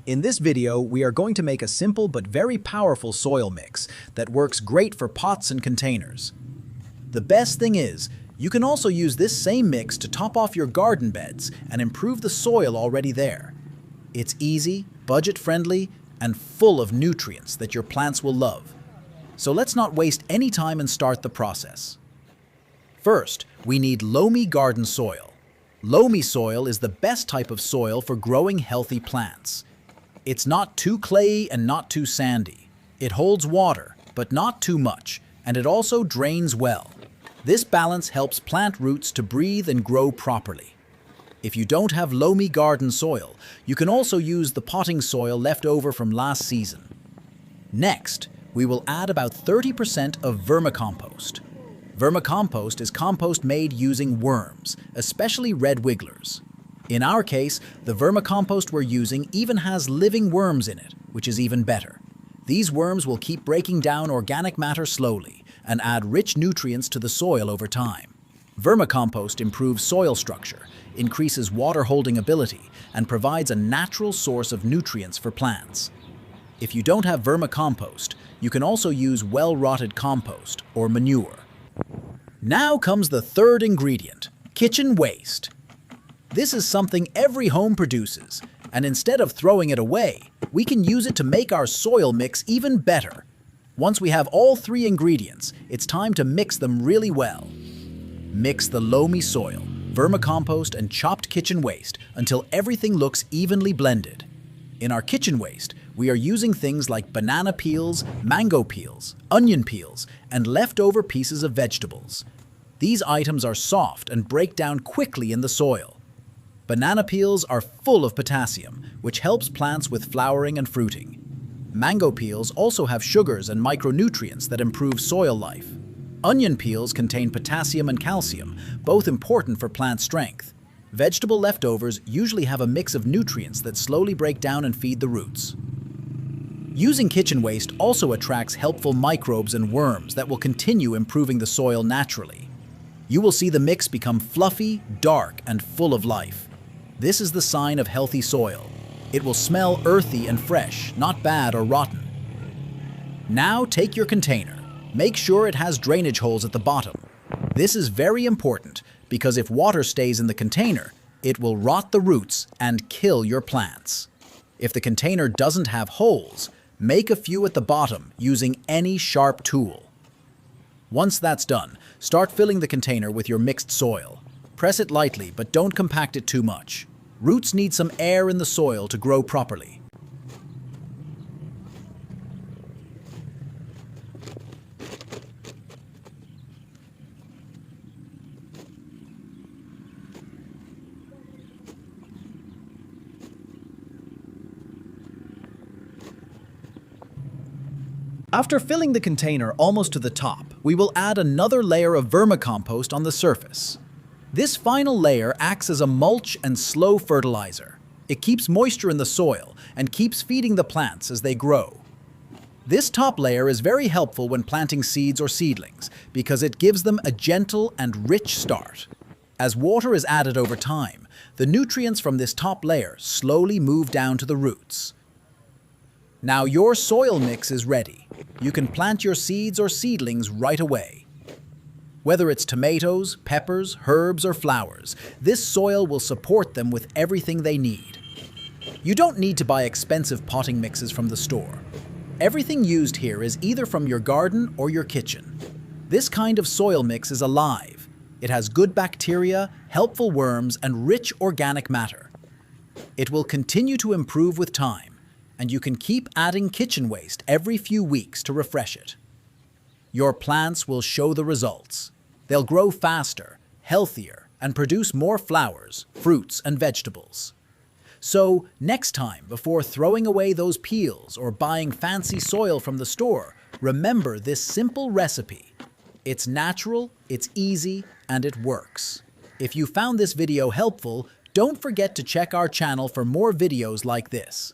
In this video, we are going to make a simple but very powerful soil mix that works great for pots and containers. The best thing is, you can also use this same mix to top off your garden beds and improve the soil already there. It's easy, budget-friendly, and full of nutrients that your plants will love. So let's not waste any time and start the process. First, we need loamy garden soil. Loamy soil is the best type of soil for growing healthy plants. It's not too clayey and not too sandy. It holds water, but not too much, and it also drains well. This balance helps plant roots to breathe and grow properly. If you don't have loamy garden soil, you can also use the potting soil left over from last season. Next, we will add about 30% of vermicompost. Vermicompost is compost made using worms, especially red wigglers. In our case, the vermicompost we're using even has living worms in it, which is even better. These worms will keep breaking down organic matter slowly and add rich nutrients to the soil over time. Vermicompost improves soil structure, increases water-holding ability, and provides a natural source of nutrients for plants. If you don't have vermicompost, you can also use well-rotted compost or manure. Now comes the third ingredient, kitchen waste. This is something every home produces, and instead of throwing it away, we can use it to make our soil mix even better. Once we have all three ingredients, it's time to mix them really well. Mix the loamy soil, vermicompost, and chopped kitchen waste until everything looks evenly blended. In our kitchen waste, we are using things like banana peels, mango peels, onion peels, and leftover pieces of vegetables. These items are soft and break down quickly in the soil. Banana peels are full of potassium, which helps plants with flowering and fruiting. Mango peels also have sugars and micronutrients that improve soil life. Onion peels contain potassium and calcium, both important for plant strength. Vegetable leftovers usually have a mix of nutrients that slowly break down and feed the roots. Using kitchen waste also attracts helpful microbes and worms that will continue improving the soil naturally. You will see the mix become fluffy, dark, and full of life. This is the sign of healthy soil. It will smell earthy and fresh, not bad or rotten. Now take your container. Make sure it has drainage holes at the bottom. This is very important because if water stays in the container, it will rot the roots and kill your plants. If the container doesn't have holes, make a few at the bottom using any sharp tool. Once that's done, start filling the container with your mixed soil. Press it lightly, but don't compact it too much. Roots need some air in the soil to grow properly. After filling the container almost to the top, we will add another layer of vermicompost on the surface. This final layer acts as a mulch and slow fertilizer. It keeps moisture in the soil and keeps feeding the plants as they grow. This top layer is very helpful when planting seeds or seedlings because it gives them a gentle and rich start. As water is added over time, the nutrients from this top layer slowly move down to the roots. Now your soil mix is ready. You can plant your seeds or seedlings right away. Whether it's tomatoes, peppers, herbs, or flowers, this soil will support them with everything they need. You don't need to buy expensive potting mixes from the store. Everything used here is either from your garden or your kitchen. This kind of soil mix is alive. It has good bacteria, helpful worms, and rich organic matter. It will continue to improve with time, and you can keep adding kitchen waste every few weeks to refresh it. Your plants will show the results. They'll grow faster, healthier, and produce more flowers, fruits, and vegetables. So, next time, before throwing away those peels or buying fancy soil from the store, remember this simple recipe. It's natural, it's easy, and it works. If you found this video helpful, don't forget to check our channel for more videos like this.